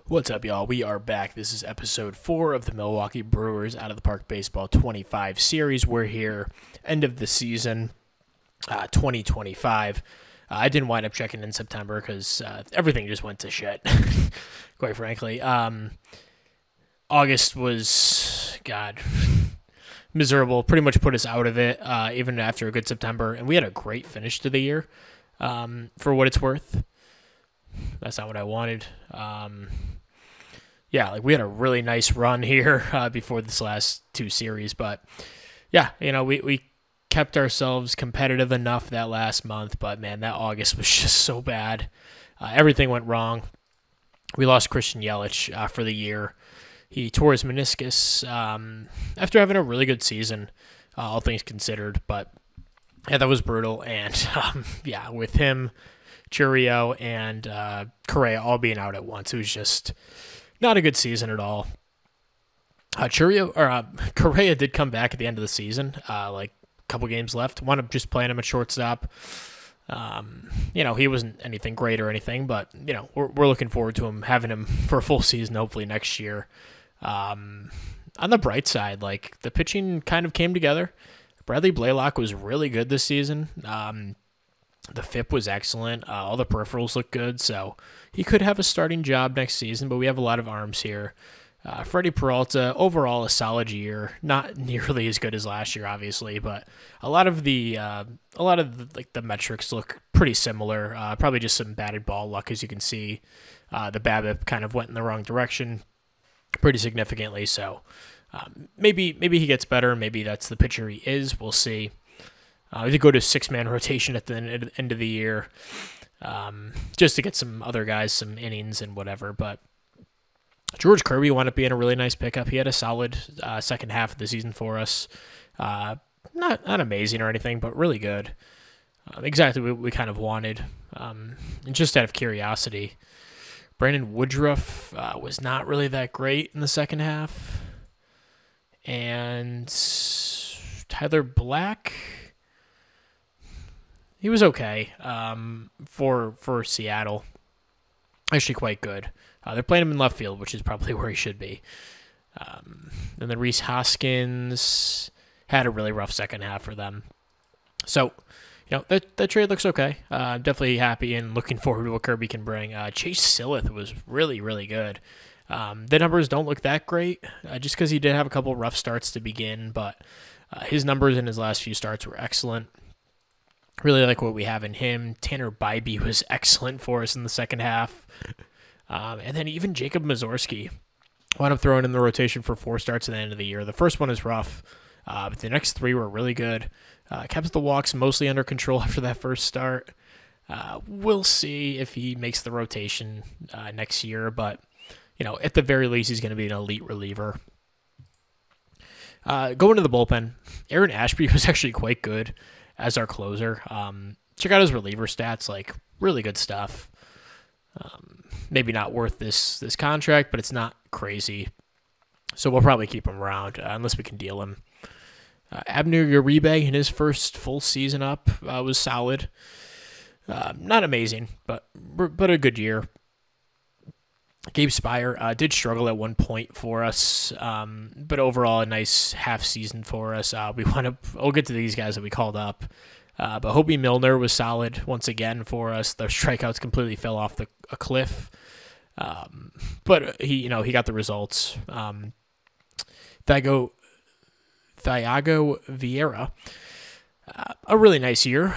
What's up, y'all? We are back. This is episode 4 of the Milwaukee Brewers Out of the Park Baseball 25 series. We're here, end of the season, 2025. I didn't wind up checking in September because everything just went to shit, quite frankly. August was, miserable. Pretty much put us out of it, even after a good September. And we had a great finish to the year, for what it's worth. That's not what I wanted. We had a really nice run here before this last two series, but we kept ourselves competitive enough that last month, but man, that August was just so bad. Everything went wrong. We lost Christian Yelich for the year. He tore his meniscus after having a really good season, all things considered, but yeah, that was brutal. And with him, Churio, and Correa all being out at once, it was just not a good season at all. Correa did come back at the end of the season, like a couple games left. Wound up just playing him at shortstop. He wasn't anything great or anything, but we're looking forward to having him for a full season, hopefully next year. On the bright side, like the pitching kind of came together. Bradley Blaylock was really good this season. The FIP was excellent. All the peripherals look good, so he could have a starting job next season, but we have a lot of arms here. Freddie Peralta, overall a solid year. Not nearly as good as last year, obviously, but a lot of the metrics look pretty similar. Probably just some batted ball luck, as you can see. The BABIP kind of went in the wrong direction pretty significantly, so maybe he gets better. Maybe that's the pitcher he is. We'll see. We did go to 6-man rotation at the end of the year, just to get some other guys some innings and whatever. But George Kirby wound up being a really nice pickup. He had a solid second half of the season for us. Not amazing or anything, but really good. Exactly what we kind of wanted. And just out of curiosity, Brandon Woodruff was not really that great in the second half. And Tyler Black, he was okay for Seattle. Actually quite good. They're playing him in left field, which is probably where he should be. And then Rhys Hoskins had a really rough second half for them. So, that trade looks okay. Definitely happy and looking forward to what Kirby can bring. Chase Silleth was really, really good. The numbers don't look that great, just because he did have a couple rough starts to begin, but his numbers in his last few starts were excellent. Really like what we have in him. Tanner Bybee was excellent for us in the second half. And then even Jacob Mazorski wound up throwing in the rotation for 4 starts at the end of the year. The first one is rough, but the next 3 were really good. Kept the walks mostly under control after that first start. We'll see if he makes the rotation next year, but at the very least, he's going to be an elite reliever. Going to the bullpen, Aaron Ashby was actually quite good as our closer. Check out his reliever stats, like really good stuff. Maybe not worth this contract, but it's not crazy. So we'll probably keep him around unless we can deal him. Abner Uribe in his first full season up was solid. Not amazing, but a good year. Gabe Spire did struggle at one point for us, but overall a nice half season for us. We'll get to these guys that we called up. But Hobie Milner was solid once again for us. The strikeouts completely fell off a cliff. But he got the results. Thiago Vieira, a really nice year.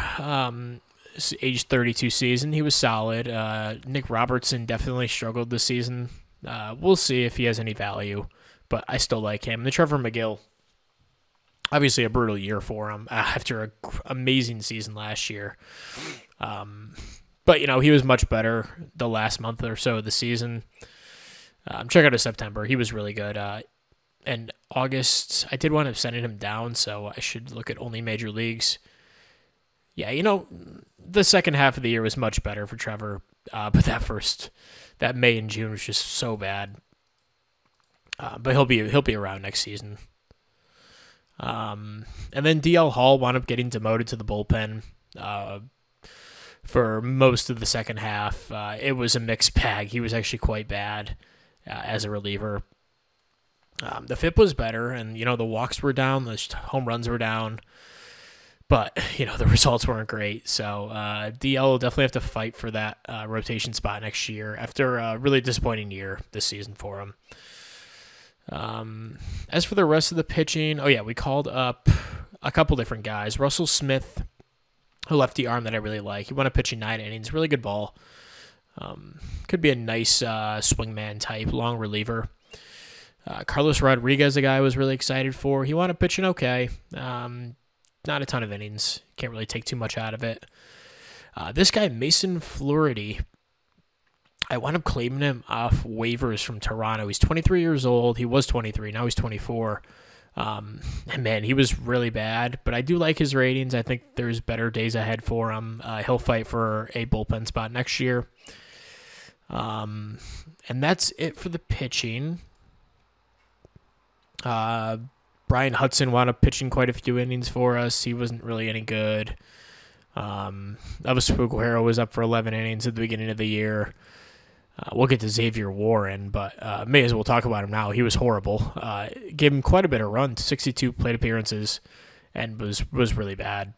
Age 32 season, he was solid. Nick Robertson definitely struggled this season. We'll see if he has any value, but I still like him. And then Trevor McGill, obviously a brutal year for him after an amazing season last year. But he was much better the last month or so of the season. Check out his September. He was really good. And August, I did want to send him down, so I should look at only major leagues. Yeah, the second half of the year was much better for Trevor, but that May and June was just so bad. But he'll be around next season. And then DL Hall wound up getting demoted to the bullpen. for most of the second half. It was a mixed bag. He was actually quite bad. as a reliever. The FIP was better, and the walks were down, the home runs were down, but the results weren't great. So DL will definitely have to fight for that rotation spot next year after a really disappointing year this season for him. As for the rest of the pitching, we called up a couple different guys. Russell Smith, a lefty arm that I really like. He went up pitching 9 innings, really good ball. Could be a nice swingman type, long reliever. Carlos Rodriguez, a guy I was really excited for. He wound up pitching okay. Not a ton of innings. Can't really take too much out of it. This guy, Mason Flaherty, I wound up claiming him off waivers from Toronto. He's 23 years old. He was 23. Now he's 24. And man, he was really bad, but I do like his ratings. I think there's better days ahead for him. He'll fight for a bullpen spot next year. And that's it for the pitching. Brian Hudson wound up pitching quite a few innings for us. He wasn't really any good. Elvis Guerrero was up for 11 innings at the beginning of the year. We'll get to Xavier Warren, but may as well talk about him now. He was horrible. Gave him quite a bit of run, 62 plate appearances, and was really bad.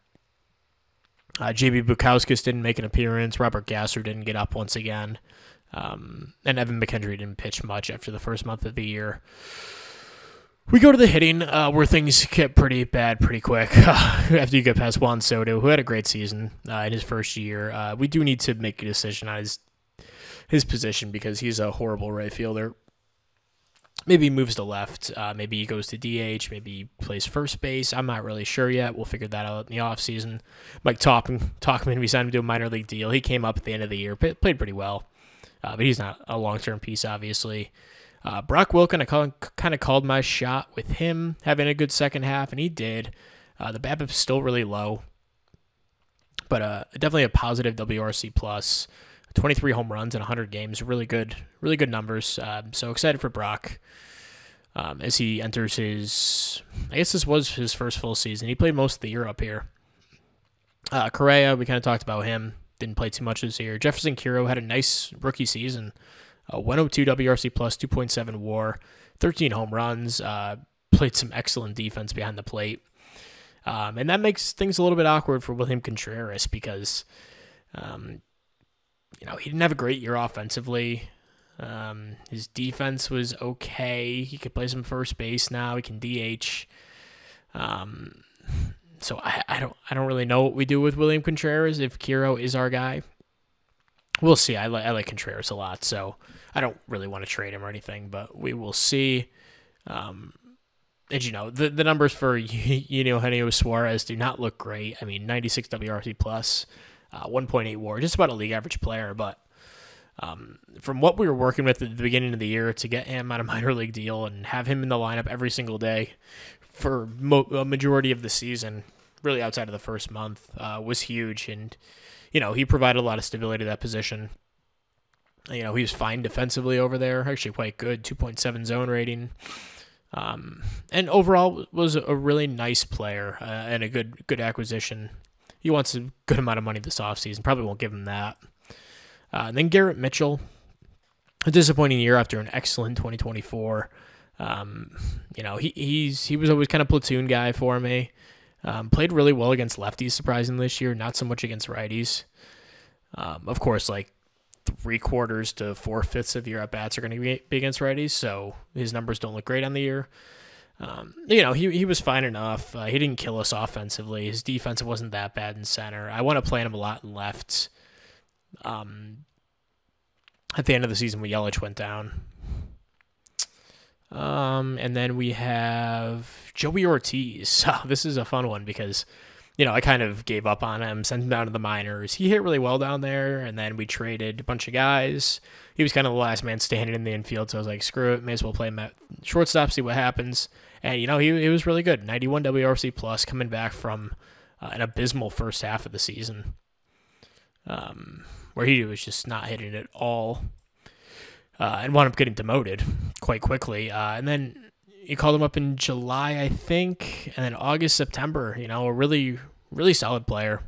J.B. Bukauskas didn't make an appearance. Robert Gasser didn't get up once again. And Evan McKendry didn't pitch much after the first month of the year. We go to the hitting, where things get pretty bad pretty quick after you get past Juan Soto, who had a great season in his first year. We do need to make a decision on his position because he's a horrible right fielder. Maybe he moves to left. Maybe he goes to DH. Maybe he plays first base. I'm not really sure yet. We'll figure that out in the offseason. Mike Tauchman, we signed him to a minor league deal. He came up at the end of the year, played pretty well. But he's not a long-term piece, obviously. Brock Wilken, I kind of called my shot with him having a good second half, and he did. The BABIP's still really low, but definitely a positive WRC plus. 23 home runs in 100 games, really good numbers. So excited for Brock as he enters I guess this was his first full season. He played most of the year up here. Correa, we kind of talked about him. Didn't play too much this year. Jefferson Kiro had a nice rookie season. 102 WRC plus, 2.7 WAR, 13 home runs. Played some excellent defense behind the plate. And that makes things a little bit awkward for William Contreras because, he didn't have a great year offensively. His defense was okay. He could play some first base now. He can DH. So I don't really know what we do with William Contreras if Kiro is our guy. We'll see. I like Contreras a lot, so I don't really want to trade him or anything, but we will see. And the numbers for Eugenio Suarez do not look great. I mean, 96 WRC plus, 1.8 WAR, just about a league average player. But from what we were working with at the beginning of the year to get him on a minor league deal and have him in the lineup every single day for a majority of the season, really outside of the first month, was huge. And he provided a lot of stability to that position. He was fine defensively over there, actually quite good, 2.7 zone rating. And overall was a really nice player and a good acquisition. He wants a good amount of money this offseason. Probably won't give him that. And then Garrett Mitchell, a disappointing year after an excellent 2024. He was always kind of platoon guy for me. Played really well against lefties, surprisingly, this year. Not so much against righties. Of course, like 3/4 to 4/5 of your at-bats are going to be against righties, so his numbers don't look great on the year. He was fine enough. He didn't kill us offensively. His defense wasn't that bad in center. I want to play him a lot in left. At the end of the season when Yelich went down. And then we have Joey Ortiz. This is a fun one because, I kind of gave up on him, sent him down to the minors. He hit really well down there, and then we traded a bunch of guys. He was kind of the last man standing in the infield, so I was like, screw it, may as well play him at shortstop, see what happens. And, he was really good. 91 WRC plus coming back from an abysmal first half of the season where he was just not hitting at all. And wound up getting demoted quite quickly. And then you called him up in July, I think, and then August, September, a really, really solid player.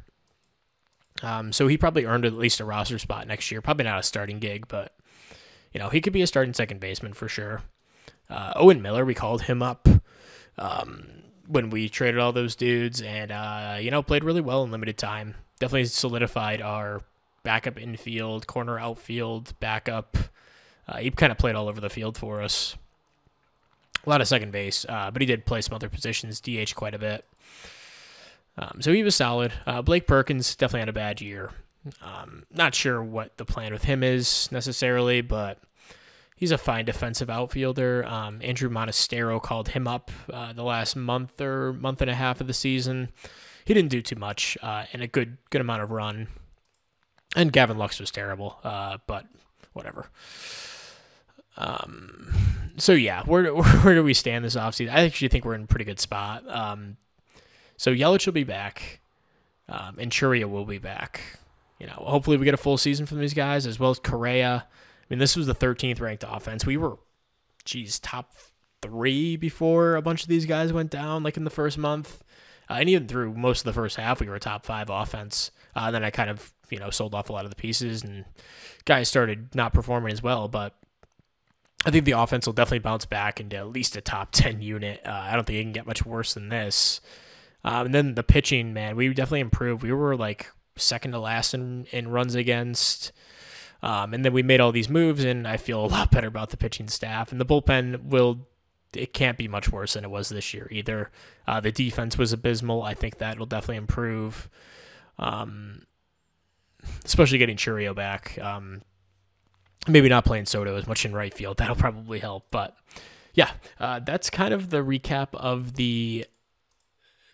So he probably earned at least a roster spot next year. Probably not a starting gig, but, he could be a starting second baseman for sure. Owen Miller, we called him up when we traded all those dudes, and played really well in limited time. Definitely solidified our backup infield, corner outfield, backup. He kind of played all over the field for us. A lot of second base, but he did play some other positions, DH quite a bit. So he was solid. Blake Perkins definitely had a bad year. Not sure what the plan with him is necessarily, but he's a fine defensive outfielder. Andrew Monastero called him up the last month or month and a half of the season. He didn't do too much and a good amount of run. And Gavin Lux was terrible, but whatever. So yeah, where do we stand this offseason? I actually think we're in a pretty good spot. So Yelich will be back, and Churia will be back. Hopefully we get a full season from these guys, as well as Correa. I mean, this was the 13th ranked offense. We were, top 3 before a bunch of these guys went down, like in the first month. And even through most of the first half, we were a top 5 offense. Then I kind of, sold off a lot of the pieces, and guys started not performing as well. But I think the offense will definitely bounce back into at least a top 10 unit. I don't think it can get much worse than this. And then the pitching, man, we definitely improved. We were like second to last in runs against. And then we made all these moves, and I feel a lot better about the pitching staff. And the bullpen it can't be much worse than it was this year either. The defense was abysmal. I think that will definitely improve, especially getting Churio back. Maybe not playing Soto as much in right field. That'll probably help. But yeah, that's kind of the recap of the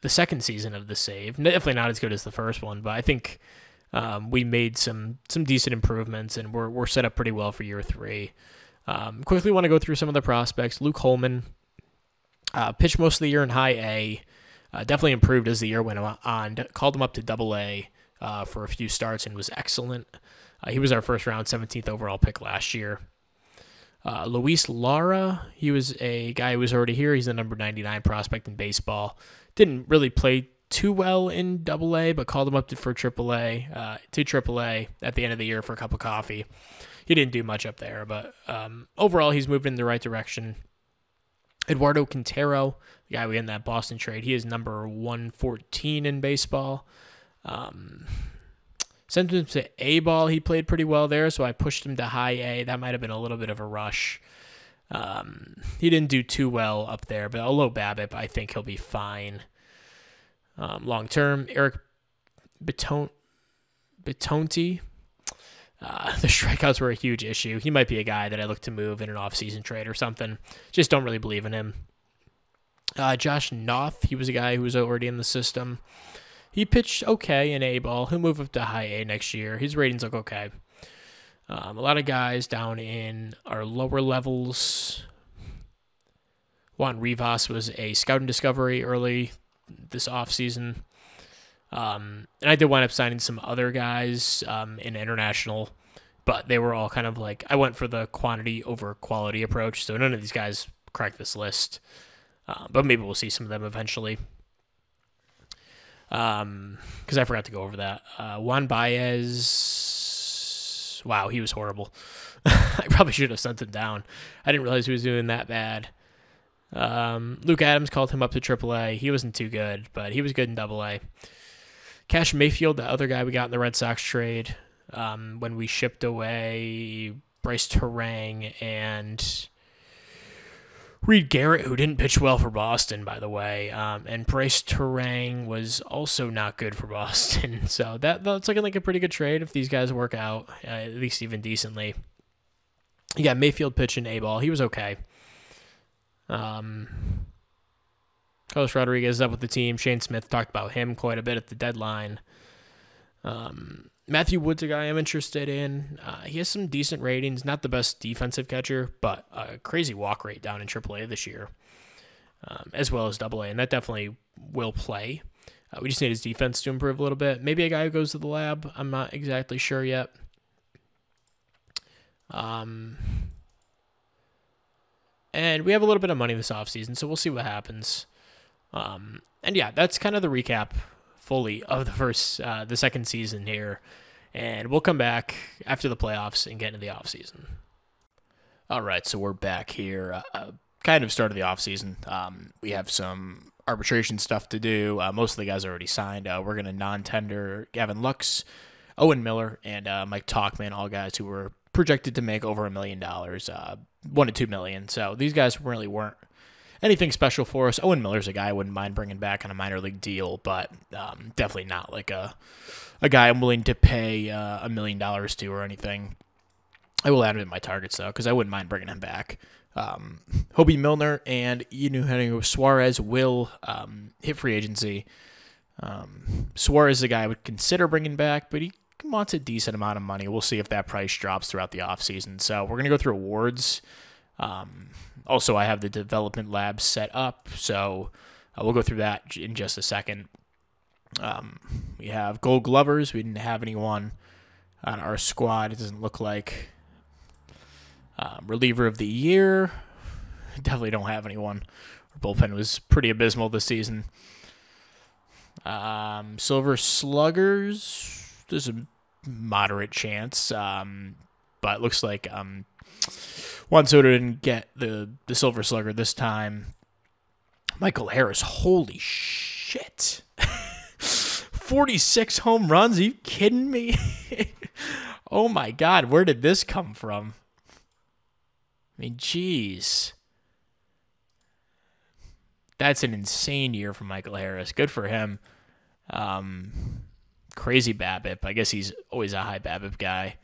second season of the Save. Definitely not as good as the first one, but I think we made some decent improvements, and we're set up pretty well for year 3. Quickly want to go through some of the prospects. Luke Holman pitched most of the year in high A. Definitely improved as the year went on. Called him up to double A for a few starts and was excellent. He was our first round 17th overall pick last year. Luis Lara, he was a guy who was already here. He's the number 99 prospect in baseball. Didn't really play too well in double A, but called him up to AAA at the end of the year for a cup of coffee. He didn't do much up there, but overall he's moving in the right direction. Eduardo Quintero, the guy we had in that Boston trade, he is number 114 in baseball. Sent him to A-ball. He played pretty well there, so I pushed him to high A. That might have been a little bit of a rush. He didn't do too well up there, but a low BABIP, I think he'll be fine. Long term, Eric Betonti. The strikeouts were a huge issue. He might be a guy that I look to move in an offseason trade or something. Just don't really believe in him. Josh Noth, he was a guy who was already in the system. He pitched okay in A-ball. He'll move up to high A next year. His ratings look okay. A lot of guys down in our lower levels. Juan Rivas was a scouting discovery early this offseason. And I did wind up signing some other guys in international, but they were all kind of like, I went for the quantity over quality approach, so none of these guys cracked this list. But maybe we'll see some of them eventually. Because I forgot to go over that. Juan Baez, wow, he was horrible. I probably should have sent him down. I didn't realize he was doing that bad. Luke Adams called him up to AAA. He wasn't too good, but he was good in AA. Cash Mayfield, the other guy we got in the Red Sox trade, when we shipped away Bryce Terang and Reed Garrett, who didn't pitch well for Boston, by the way, and Bryce Terang was also not good for Boston. So that's looking like a pretty good trade if these guys work out, at least even decently. You got Mayfield pitching A-ball. He was okay. Carlos Rodriguez is up with the team. Shane Smith talked about him quite a bit at the deadline. Matthew Wood's a guy I'm interested in. He has some decent ratings. Not the best defensive catcher, but a crazy walk rate down in AAA this year, as well as AA, and that definitely will play. We just need his defense to improve a little bit. Maybe a guy who goes to the lab. I'm not exactly sure yet. And we have a little bit of money this offseason, so we'll see what happens. And yeah, that's kind of the recap fully of the second season here. And we'll come back after the playoffs and get into the offseason. All right, so we're back here. Kind of started the offseason. We have some arbitration stuff to do. Most of the guys are already signed. We're going to non-tender Gavin Lux, Owen Miller, and Mike Talkman, all guys who were projected to make over $1 million, $1 to $2 million. So these guys really weren't anything special for us. Owen Miller's a guy I wouldn't mind bringing back on a minor league deal, but definitely not like a guy I'm willing to pay $1 million to or anything. I will add him in my targets, though, because I wouldn't mind bringing him back. Hobie Milner and Eugenio Suarez will hit free agency. Suarez is a guy I would consider bringing back, but he wants a decent amount of money. We'll see if that price drops throughout the offseason. So we're going to go through awards. Also, I have the development lab set up, so we'll go through that in just a second. We have Gold Glovers. We didn't have anyone on our squad. It doesn't look like. Reliever of the year. Definitely don't have anyone. Our bullpen was pretty abysmal this season. Silver Sluggers. There's a moderate chance, but it looks like Juan Soto didn't get the Silver Slugger this time. Michael Harris. Holy shit. 46 home runs? Are you kidding me? Oh my God, where did this come from? I mean, jeez. That's an insane year for Michael Harris. Good for him. Crazy BABIP. I guess he's always a high BABIP guy.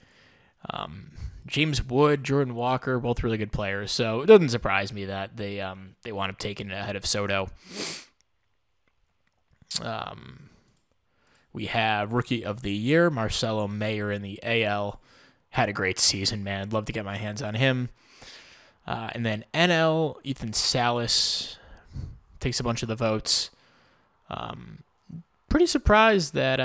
James Wood, Jordan Walker, both really good players. So it doesn't surprise me that they wound up taking it ahead of Soto. We have Rookie of the Year, Marcelo Mayer in the AL. Had a great season, man. I'd love to get my hands on him. And then NL, Ethan Salas takes a bunch of the votes. Pretty surprised that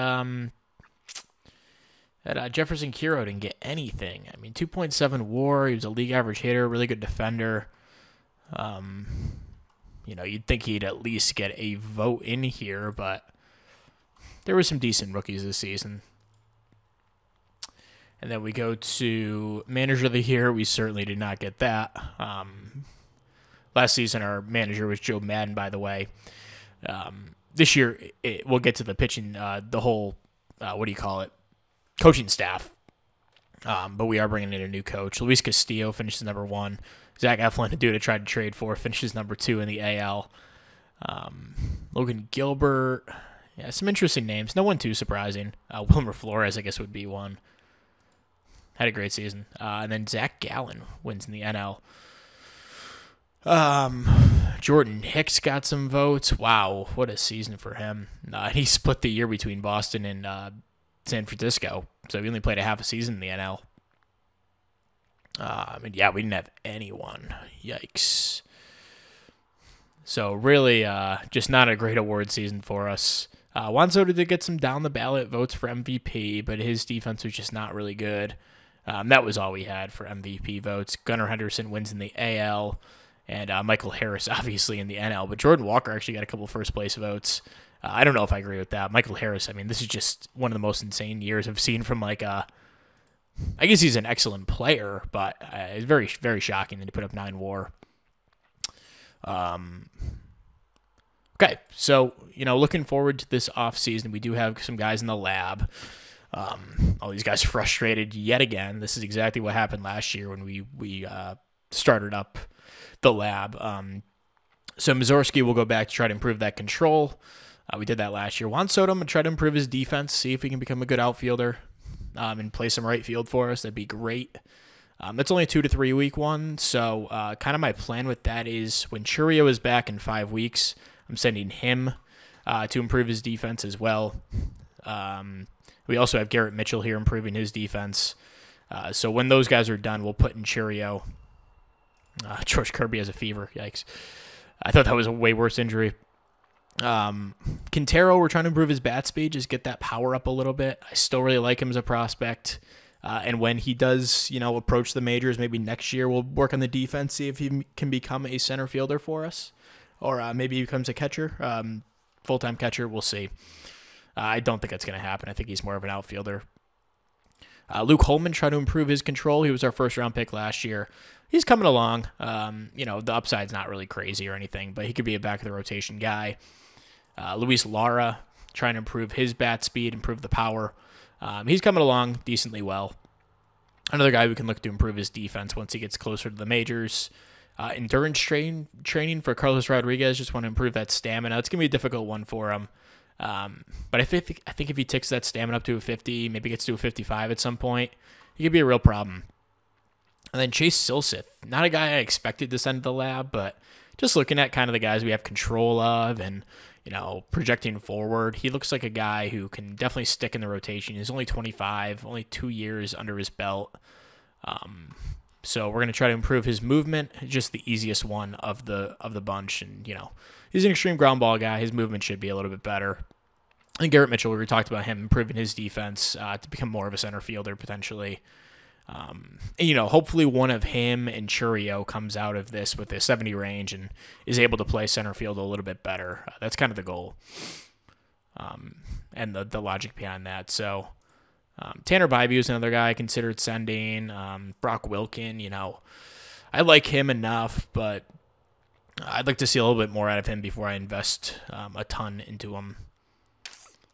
Jefferson Kiro didn't get anything. I mean, 2.7 WAR. He was a league average hitter, really good defender. You'd think he'd at least get a vote in here, but there were some decent rookies this season. And then we go to Manager of the Year. We certainly did not get that. Last season, our manager was Joe Madden, by the way. This year, we'll get to the pitching, the whole, coaching staff. But we are bringing in a new coach. Luis Castillo finishes number 1. Zach Eflin, a dude I tried to trade for, finishes number 2 in the AL. Logan Gilbert. Yeah, some interesting names. No one too surprising. Wilmer Flores, I guess, would be one. Had a great season. And then Zach Gallen wins in the NL. Jordan Hicks got some votes. Wow, what a season for him. He split the year between Boston and San Francisco, so he only played a half a season in the NL. We didn't have anyone. Yikes. So really, just not a great award season for us. Juan Soto did get some down-the-ballot votes for MVP, but his defense was just not really good. That was all we had for MVP votes. Gunnar Henderson wins in the AL, and Michael Harris obviously in the NL. But Jordan Walker actually got a couple first-place votes. I don't know if I agree with that. Michael Harris, I mean, this is just one of the most insane years I've seen from I guess he's an excellent player, but it's very, very shocking that he put up 9 WAR. Okay, so, looking forward to this offseason, we do have some guys in the lab. All these guys frustrated yet again. This is exactly what happened last year when we started up the lab. So Mazurski will go back to try to improve that control. We did that last year. Juan Soto will try to improve his defense, see if he can become a good outfielder and play some right field for us. That'd be great. That's only a 2 to 3 week one, so kind of my plan with that is when Churio is back in 5 weeks, I'm sending him to improve his defense as well. We also have Garrett Mitchell here improving his defense. So when those guys are done, we'll put in Churio. George Kirby has a fever. Yikes. I thought that was a way worse injury. Quintero, we're trying to improve his bat speed, just get that power up a little bit. I still really like him as a prospect. And when he does, approach the majors, maybe next year, we'll work on the defense, see if he can become a center fielder for us. Or maybe he becomes a catcher, full-time catcher. We'll see. I don't think that's going to happen. I think he's more of an outfielder. Luke Holman tried to improve his control. He was our first-round pick last year. He's coming along. The upside's not really crazy or anything, but he could be a back-of-the-rotation guy. Luis Lara, trying to improve his bat speed, improve the power. He's coming along decently well. Another guy we can look to improve his defense once he gets closer to the majors. Endurance training for Carlos Rodriguez. Just want to improve that stamina. It's going to be a difficult one for him. But I think if he ticks that stamina up to a 50, maybe gets to a 55 at some point, he could be a real problem. And then Chase Silseth, not a guy I expected to send to the lab, but just looking at kind of the guys we have control of and, projecting forward, he looks like a guy who can definitely stick in the rotation. He's only 25, only 2 years under his belt. So we're going to try to improve his movement, just the easiest one of the bunch. And, he's an extreme ground ball guy. His movement should be a little bit better. And Garrett Mitchell, we talked about him improving his defense to become more of a center fielder potentially. Hopefully one of him and Churio comes out of this with a 70 range and is able to play center field a little bit better. That's kind of the goal. And the logic behind that. So Tanner Bybee is another guy I considered sending. Brock Wilkin, I like him enough, but I'd like to see a little bit more out of him before I invest a ton into him.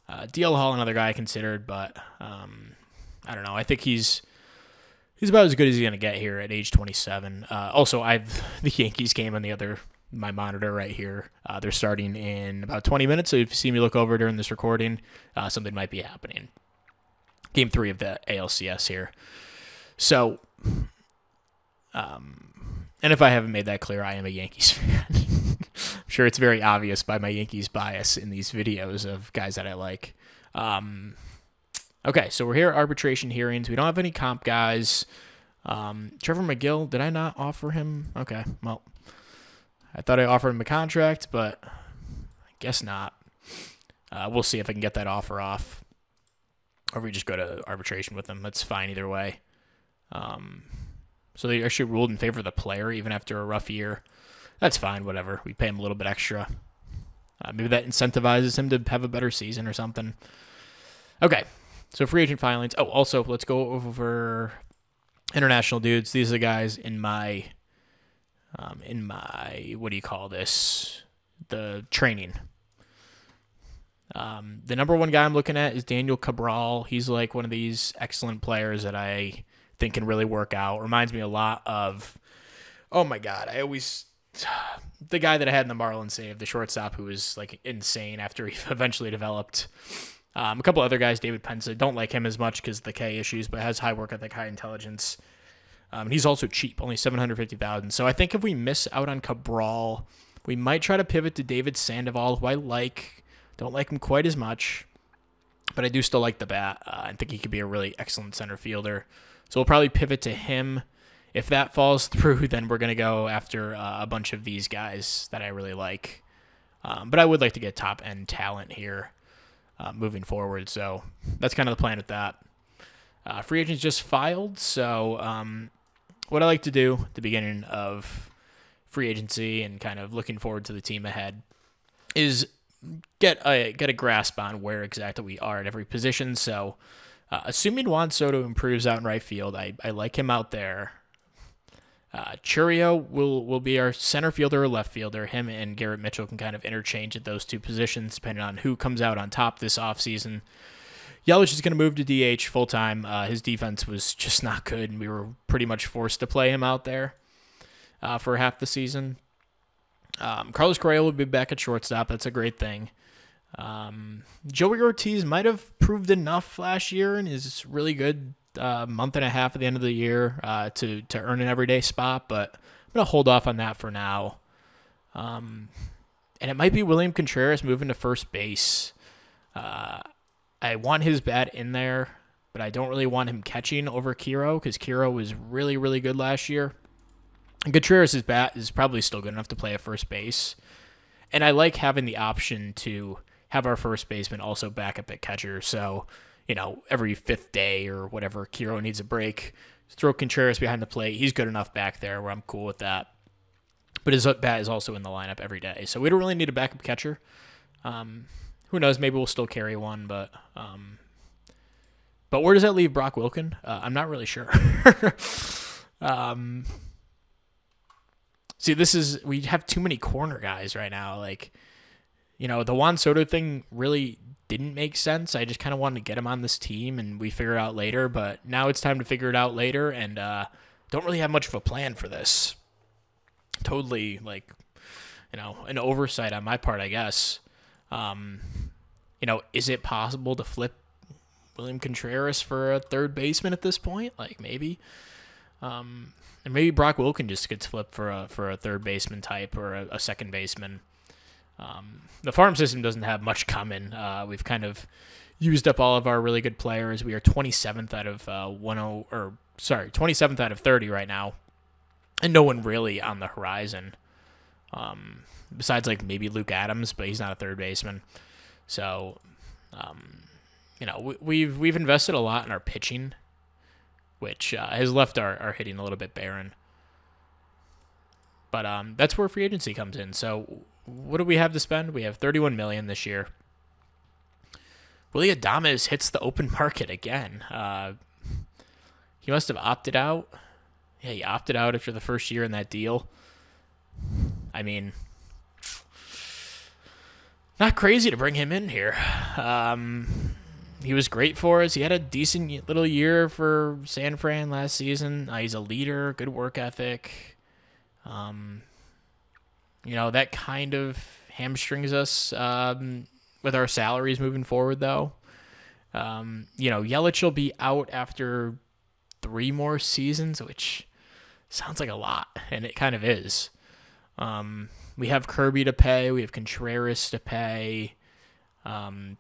DL Hall, another guy I considered, but I don't know. I think he's about as good as he's going to get here at age 27. Also, I've the Yankees game on my monitor right here. They're starting in about 20 minutes, so if you see me look over during this recording, something might be happening. Game 3 of the ALCS here. So, and if I haven't made that clear, I am a Yankees fan. I'm sure it's very obvious by my Yankees bias in these videos of guys that I like. Okay, so we're here at arbitration hearings. We don't have any comp guys. Trevor McGill, did I not offer him? Okay, well, I thought I offered him a contract, but I guess not. We'll see if I can get that offer off. Or if we just go to arbitration with him. That's fine either way. So they actually ruled in favor of the player even after a rough year. That's fine, whatever. We pay him a little bit extra. Maybe that incentivizes him to have a better season or something. Okay, so free agent filings. Oh, also, let's go over international dudes. These are the guys in my, what do you call this? The training. The number one guy I'm looking at is Daniel Cabral. He's like one of these excellent players that I think can really work out. Reminds me a lot of, oh my God, the guy that I had in the Marlins save, the shortstop who was like insane after he eventually developed. A couple other guys, David Pensa, don't like him as much because of the K issues, but has high work ethic, high intelligence. And he's also cheap, only $750,000. So I think if we miss out on Cabral, we might try to pivot to David Sandoval, who I like. Don't like him quite as much, but I do still like the bat. I think he could be a really excellent center fielder. So we'll probably pivot to him. If that falls through, then we're going to go after a bunch of these guys that I really like. But I would like to get top-end talent here moving forward. So that's kind of the plan with that. Free agents just filed. So what I like to do at the beginning of free agency and kind of looking forward to the team ahead is get a grasp on where exactly we are at every position. So assuming Juan Soto improves out in right field, I like him out there. Churio will be our center fielder or left fielder. Him and Garrett Mitchell can kind of interchange at those two positions depending on who comes out on top this offseason. Yelich is going to move to DH full-time. His defense was just not good, and we were pretty much forced to play him out there for half the season. Carlos Correa will be back at shortstop. That's a great thing. Joey Ortiz might have proved enough last year and is really good month and a half at the end of the year to earn an everyday spot, but I'm going to hold off on that for now. And it might be William Contreras moving to first base. I want his bat in there, but I don't really want him catching over Kiro because Kiro was really, really good last year. And Contreras' bat is probably still good enough to play at first base. And I like having the option to have our first baseman also back up at catcher. So, every fifth day or whatever, Kiro needs a break, just throw Contreras behind the plate. He's good enough back there where I'm cool with that. But his bat is also in the lineup every day. So we don't really need a backup catcher. Who knows? Maybe we'll still carry one, but But where does that leave Brock Wilken? I'm not really sure. um, see, we have too many corner guys right now. Like, the Juan Soto thing really didn't make sense. I just kind of wanted to get him on this team, and we figure it out later. But now it's time to figure it out later, and don't really have much of a plan for this. Totally, an oversight on my part, I guess. Is it possible to flip William Contreras for a third baseman at this point? Like, maybe. And maybe Brock Wilken just gets flipped for a third baseman type or a second baseman. The farm system doesn't have much coming. We've kind of used up all of our really good players. We are 27th out of 27th out of 30 right now, and no one really on the horizon. Besides maybe Luke Adams, but he's not a third baseman. So, we've invested a lot in our pitching, which has left our hitting a little bit barren. But that's where free agency comes in. So, what do we have to spend? We have $31 million this year. Willy Adames hits the open market again. He must have opted out. Yeah, he opted out after the first year in that deal. I mean, not crazy to bring him in here. He was great for us. He had a decent little year for San Fran last season. He's a leader, good work ethic. That kind of hamstrings us with our salaries moving forward, though. Yelich will be out after 3 more seasons, which sounds like a lot, and it kind of is. We have Kirby to pay. We have Contreras to pay. A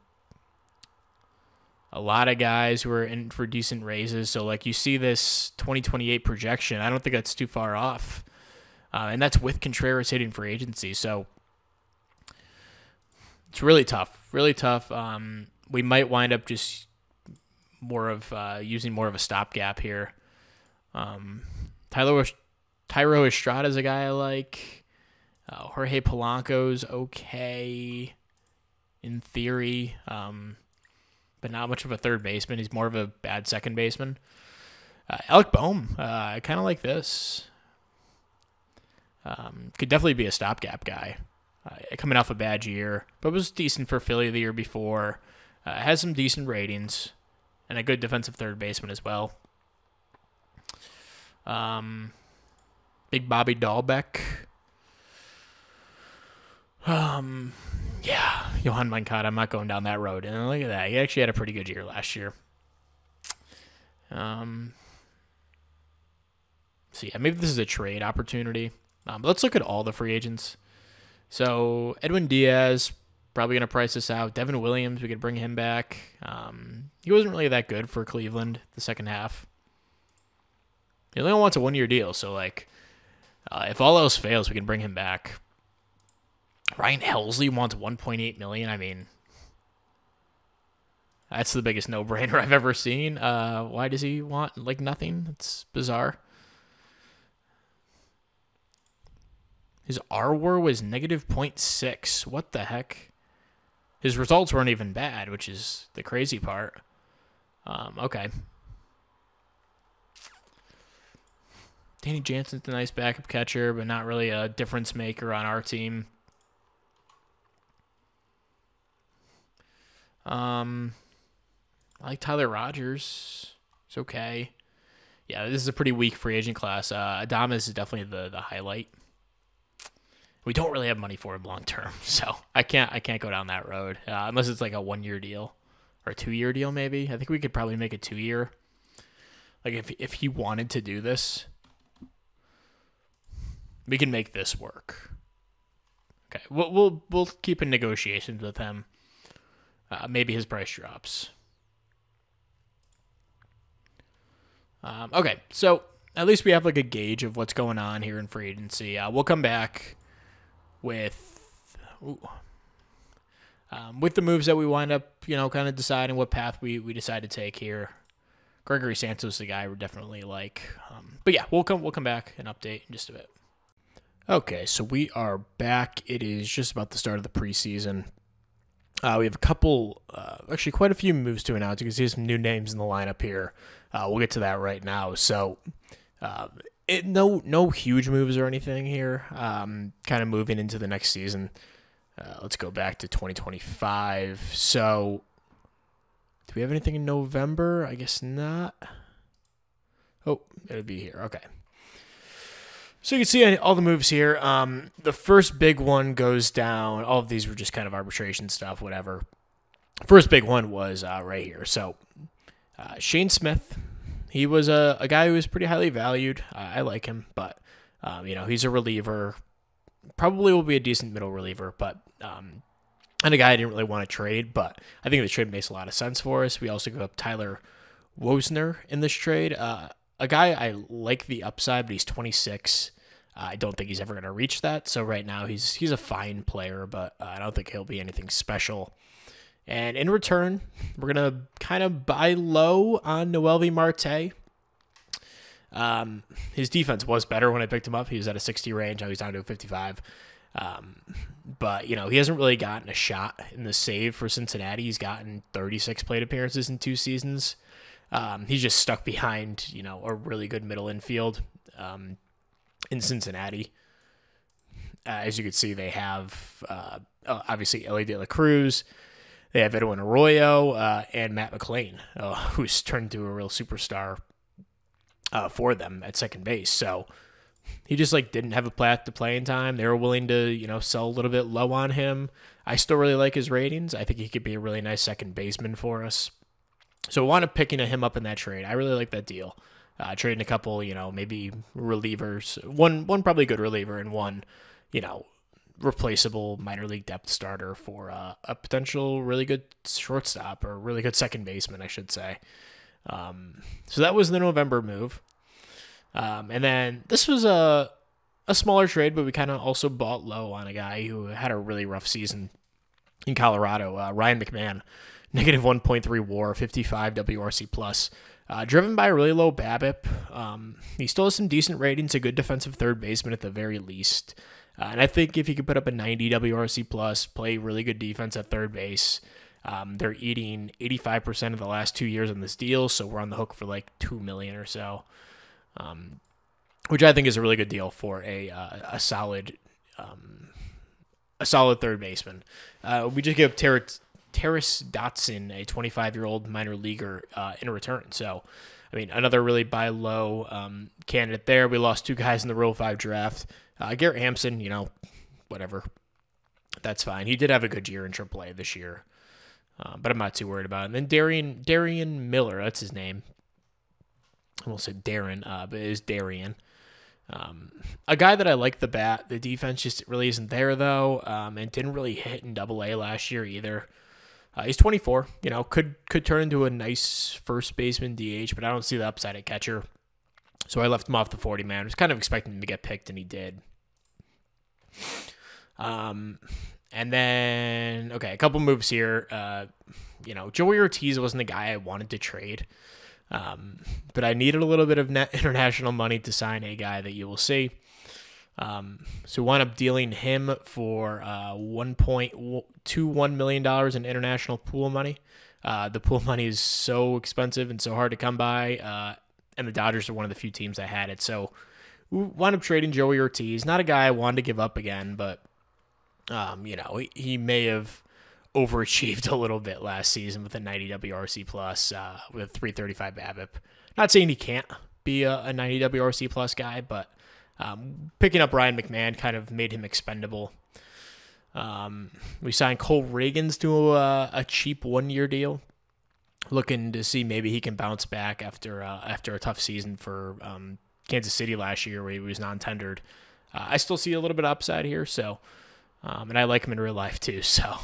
lot of guys who are in for decent raises. So, you see this 2028 projection. I don't think that's too far off. And that's with Contreras hitting free agency. So, it's really tough. Really tough. We might wind up just using more of a stopgap here. Tyro Estrada is a guy I like. Jorge Polanco's okay in theory, but not much of a third baseman. He's more of a bad second baseman. Alec Bohm, I kind of like this. Could definitely be a stopgap guy. Coming off a bad year, but was decent for Philly the year before. Has some decent ratings, and a good defensive third baseman as well. Big Bobby Dahlbeck. Yeah, Johan Moncada. I'm not going down that road. And look at that. He actually had a pretty good year last year. So yeah, maybe this is a trade opportunity. But let's look at all the free agents. So Edwin Diaz, probably going to price this out. Devin Williams, we could bring him back. He wasn't really that good for Cleveland the second half. He only wants a 1-year deal, so if all else fails, we can bring him back. Ryan Helsley wants $1.8 million. I mean, that's the biggest no-brainer I've ever seen. Why does he want nothing? It's bizarre. His RWAR was negative 0.6. What the heck? His results weren't even bad, which is the crazy part. Okay. Danny Jansen's a nice backup catcher, but not really a difference maker on our team. I like Tyler Rogers. It's okay. Yeah, this is a pretty weak free agent class. Adames is definitely the highlight. We don't really have money for him long term, so I can't go down that road unless it's a 1-year deal or a 2-year deal maybe. I think we could probably make a 2-year. If he wanted to do this, we can make this work. Okay, we'll keep in negotiations with him. Maybe his price drops. Okay, so at least we have a gauge of what's going on here in free agency. We'll come back with the moves that we wind up, kind of deciding what path we decide to take here. Gregory Santos is the guy we're definitely like. But yeah, we'll come back and update in just a bit. Okay, so we are back. It is just about the start of the preseason. We have a couple, actually quite a few moves to announce. You can see some new names in the lineup here. We'll get to that right now. So, uh, no huge moves or anything here. Kind of moving into the next season. Let's go back to 2025. So, do we have anything in November? I guess not. Oh, it'll be here. Okay. So you can see all the moves here. The first big one goes down. All of these were just kind of arbitration stuff, whatever. First big one was right here. So Shane Smith, he was a guy who was pretty highly valued. I like him, but he's a reliever. Probably will be a decent middle reliever, but and a guy I didn't really want to trade, but I think the trade makes a lot of sense for us. We also give up Tyler Wosner in this trade. A guy I like the upside, but he's 26. I don't think he's ever going to reach that. So right now he's a fine player, but I don't think he'll be anything special. And in return, we're going to kind of buy low on Noelvi Marte. His defense was better when I picked him up. He was at a 60 range. Now he's down to a 55. But, he hasn't really gotten a shot in the save for Cincinnati. He's gotten 36 plate appearances in 2 seasons. He's just stuck behind, a really good middle infield in Cincinnati. As you can see, they have obviously Ellie De La Cruz. They have Edwin Arroyo and Matt McLean, who's turned into a real superstar for them at second base. So he just didn't have a path to playing time. They were willing to sell a little bit low on him. I still really like his ratings. I think he could be a really nice second baseman for us. So I wound up picking him up in that trade. I really like that deal. Trading a couple, maybe relievers. One probably good reliever and one, replaceable minor league depth starter for a potential really good shortstop or really good second baseman, I should say. So that was the November move. And then this was a smaller trade, but we kind of also bought low on a guy who had a really rough season in Colorado, Ryan McMahon. Negative 1.3 WAR, 55 WRC plus. Driven by a really low BABIP. He still has some decent ratings, a good defensive third baseman at the very least. And I think if he could put up a 90 WRC plus, play really good defense at third base, they're eating 85% of the last 2 years on this deal, so we're on the hook for $2 million or so, which I think is a really good deal for a solid third baseman. We just give Terrace Dotson, a 25-year-old minor leaguer, in return. So, another really buy low candidate there. We lost 2 guys in the Rule 5 draft. Garrett Hampson, whatever. That's fine. He did have a good year in AAA this year, but I'm not too worried about it. And then Darian Miller, that's his name. I almost said Darren, but it is Darian. A guy that I like the bat. The defense just really isn't there, though, and didn't really hit in AA last year either. He's 24, could turn into a nice first baseman DH, but I don't see the upside at catcher. So I left him off the 40-man. I was kind of expecting him to get picked, and he did. And then, a couple moves here. Joey Ortiz wasn't the guy I wanted to trade, but I needed a little bit of net international money to sign a guy that you will see. So we wound up dealing him for $1.21 million in international pool money. The pool money is so expensive and so hard to come by, and the Dodgers are one of the few teams that had it. So we wound up trading Joey Ortiz. Not a guy I wanted to give up again, but he may have overachieved a little bit last season with a 90 WRC plus with a 335 BABIP. Not saying he can't be a 90 WRC plus guy, but picking up Ryan McMahon kind of made him expendable. We signed Cole Reagans to a cheap 1-year deal, looking to see maybe he can bounce back after a tough season for Kansas City last year where he was non-tendered. I still see a little bit of upside here, so and I like him in real life too, so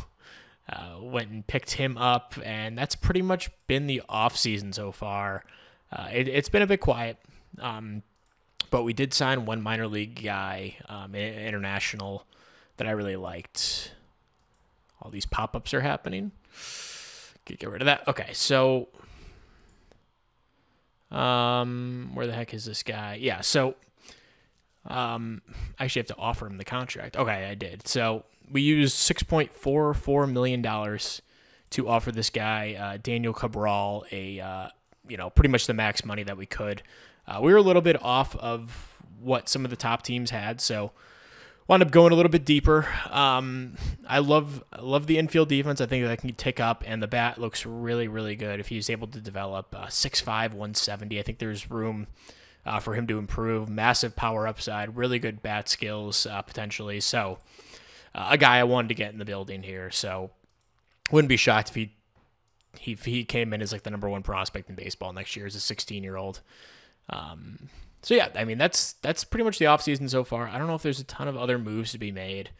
went and picked him up, and that's pretty much been the offseason so far. It's been a bit quiet, but we did sign one minor league guy, international, that I really liked. All these pop-ups are happening. Get rid of that. Okay, so where the heck is this guy? Yeah, so I actually have to offer him the contract. Okay, I did. So we used $6.44 million to offer this guy, Daniel Cabral, pretty much the max money that we could. We were a little bit off of what some of the top teams had, so wound up going a little bit deeper. I love the infield defense. I think that can tick up, and the bat looks really, really good if he's able to develop. 6'5", 170. I think there's room for him to improve. Massive power upside, really good bat skills potentially. So a guy I wanted to get in the building here. So wouldn't be shocked if he came in as like the number one prospect in baseball next year as a 16-year-old. So yeah, I mean that's pretty much the offseason so far. I don't know if there's a ton of other moves to be made.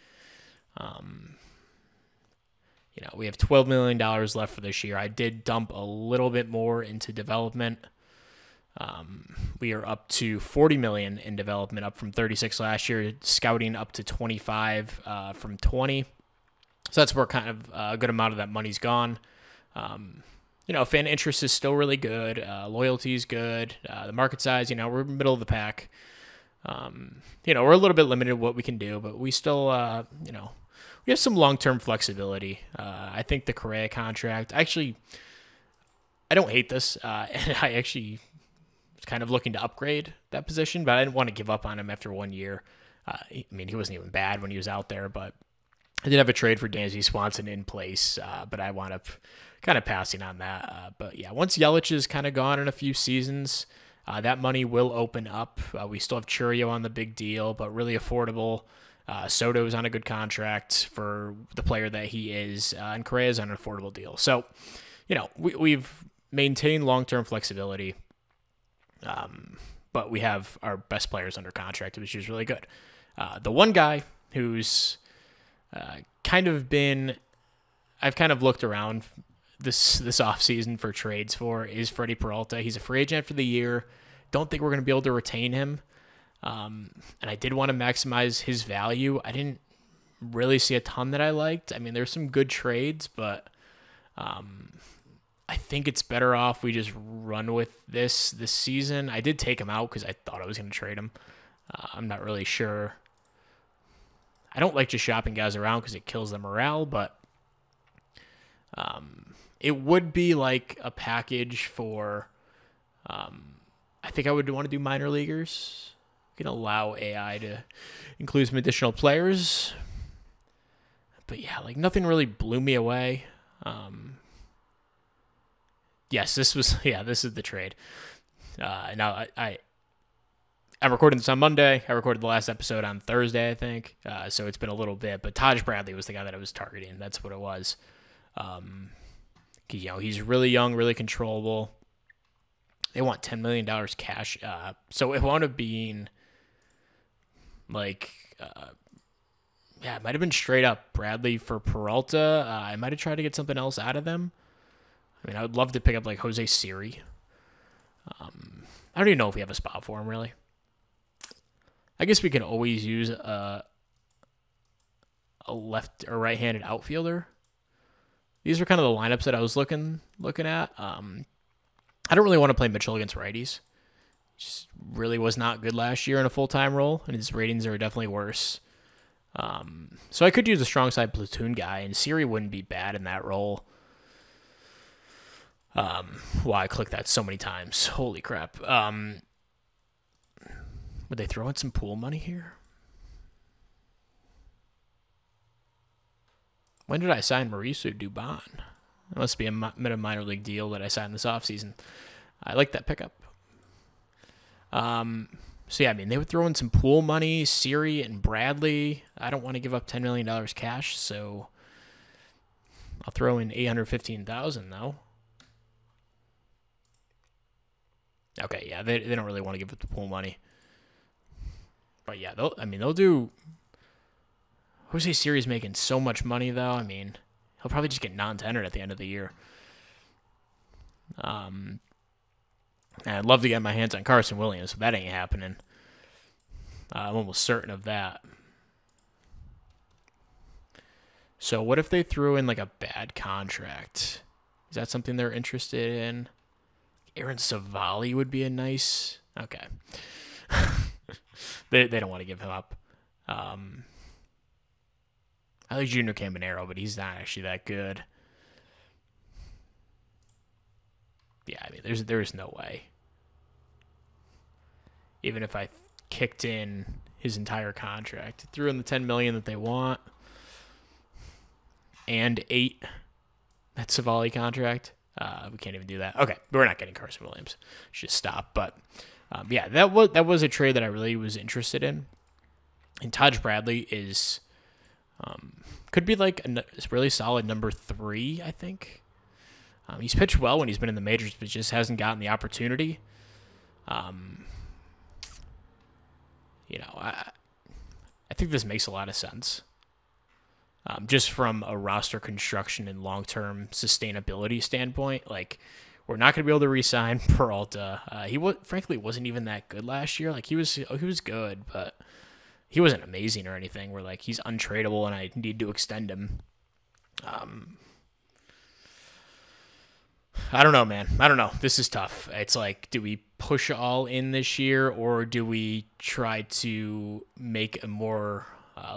We have $12 million left for this year. I did dump a little bit more into development. We are up to $40 million in development, up from 36 last year. Scouting up to 25 from 20. So that's where kind of a good amount of that money's gone. Fan interest is still really good. Loyalty is good. The market size, we're middle of the pack. We're a little bit limited what we can do, but we still, we have some long-term flexibility. I think the Correa contract, actually, I don't hate this. And I actually was kind of looking to upgrade that position, but I didn't want to give up on him after 1 year. He wasn't even bad when he was out there, but I did have a trade for Dansby Swanson in place, but I wound up kind of passing on that. But yeah, once Yelich is kind of gone in a few seasons, that money will open up. We still have Churio on the big deal, but really affordable. Soto's on a good contract for the player that he is, and Correa's on an affordable deal. So, we've maintained long-term flexibility, but we have our best players under contract, which is really good. The one guy who's I've kind of looked around this offseason for trades for is Freddie Peralta. He's a free agent after the year. Don't think we're going to be able to retain him. And I did want to maximize his value. I didn't really see a ton that I liked. I mean, there's some good trades, but I think it's better off we just run with this season. I did take him out because I thought I was going to trade him. I'm not really sure. I don't like just shopping guys around because it kills the morale, but it would be like a package for, I think I would want to do minor leaguers. We can allow AI to include some additional players. But yeah, like nothing really blew me away. Yes, this is the trade. Now I'm recording this on Monday. I recorded the last episode on Thursday, I think. So it's been a little bit. But Taj Bradley was the guy that I was targeting. That's what it was. He's really young, really controllable. They want $10 million cash. So it wound up being like, it might have been straight up Bradley for Peralta. I might have tried to get something else out of them. I mean, I would love to pick up like Jose Siri. I don't even know if we have a spot for him, really. I guess we can always use a left or right-handed outfielder. These are kind of the lineups that I was looking at. I don't really want to play Mitchell against righties. Just really was not good last year in a full-time role, and his ratings are definitely worse. So I could use a strong side platoon guy, and Siri wouldn't be bad in that role. I clicked that so many times. Holy crap. Would they throw in some pool money here? When did I sign Mauricio Dubon? It must be a minor league deal that I signed this offseason. I like that pickup. They would throw in some pool money, Siri and Bradley. I don't want to give up $10 million cash, so I'll throw in $815,000 though. Okay, yeah, they don't really want to give up the pool money. But yeah, they'll do. Jose Siri's making so much money though. I mean, he'll probably just get non-tendered at the end of the year. And I'd love to get my hands on Carson Williams, but that ain't happening. I'm almost certain of that. So what if they threw in like a bad contract? Is that something they're interested in? Aaron Savali would be a nice. Okay. They don't want to give him up. I like Junior Caminero, but he's not actually that good. Yeah, I mean, there's no way. Even if I kicked in his entire contract, threw in the $10 million that they want, and 8 that Savali contract, we can't even do that. Okay, we're not getting Carson Williams. Should just stop. But yeah, that was a trade that I really was interested in. And Taj Bradley is could be like a really solid number 3, I think. He's pitched well when he's been in the majors, but just hasn't gotten the opportunity. I think this makes a lot of sense. Just from a roster construction and long-term sustainability standpoint, like we're not going to be able to re-sign Peralta. He frankly wasn't even that good last year. Like he was good, but he wasn't amazing or anything. Where like he's untradeable and I need to extend him. I don't know, man. I don't know. This is tough. It's like, do we push all in this year or do we try to make a more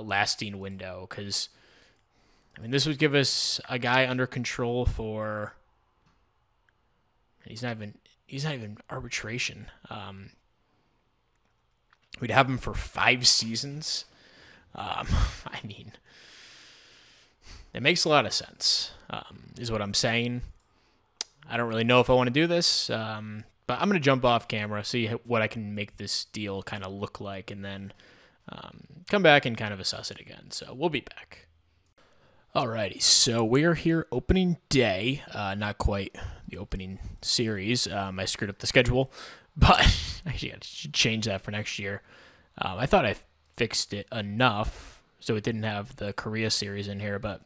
lasting window? Because I mean, this would give us a guy under control for. He's not even arbitration. We'd have him for 5 seasons. I mean, it makes a lot of sense. Is what I'm saying. I don't really know if I want to do this, but I'm going to jump off camera, see what I can make this deal kind of look like, and then come back and kind of assess it again. So we'll be back. Alrighty, so we're here opening day, not quite the opening series. I screwed up the schedule, but actually I should change that for next year. I thought I fixed it enough so it didn't have the Korea series in here, but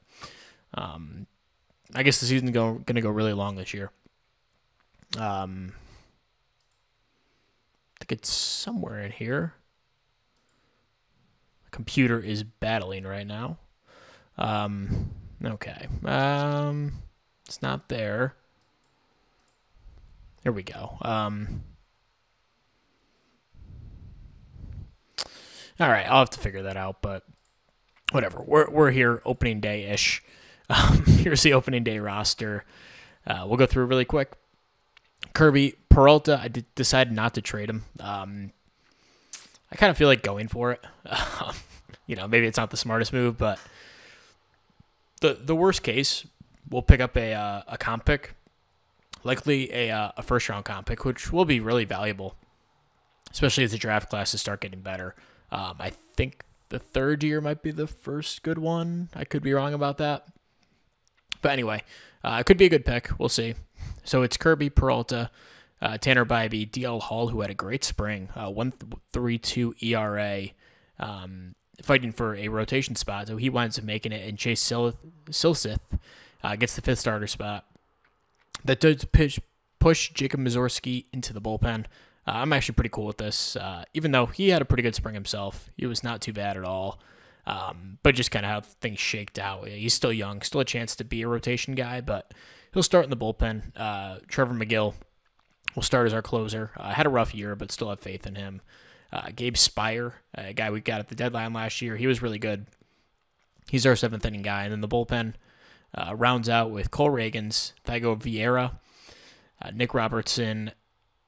I guess the season's going to go really long this year. I think it's somewhere in here. The computer is battling right now. Okay. It's not there. Here we go. All right, I'll have to figure that out, but whatever. We're here opening day-ish. Here's the opening day roster. We'll go through it really quick. Kirby, Peralta, I decided not to trade him. I kind of feel like going for it. Maybe it's not the smartest move, but the worst case, we'll pick up a comp pick, likely a first-round comp pick, which will be really valuable, especially as the draft classes start getting better. I think the third year might be the first good one. I could be wrong about that. But anyway, it could be a good pick. We'll see. So it's Kirby, Peralta, Tanner Bybee, DL Hall, who had a great spring, 1.32 ERA, fighting for a rotation spot. So he winds up making it, and Chase Silseth gets the 5th starter spot. That does push Jacob Mazurski into the bullpen. I'm actually pretty cool with this. Even though he had a pretty good spring himself, he was not too bad at all. But just kind of how things shaked out. He's still young, still a chance to be a rotation guy, but he'll start in the bullpen. Trevor McGill will start as our closer. Had a rough year, but still have faith in him. Gabe Spire, a guy we got at the deadline last year, he was really good. He's our 7th inning guy. And then the bullpen rounds out with Cole Reagans, Thiago Vieira, Nick Robertson,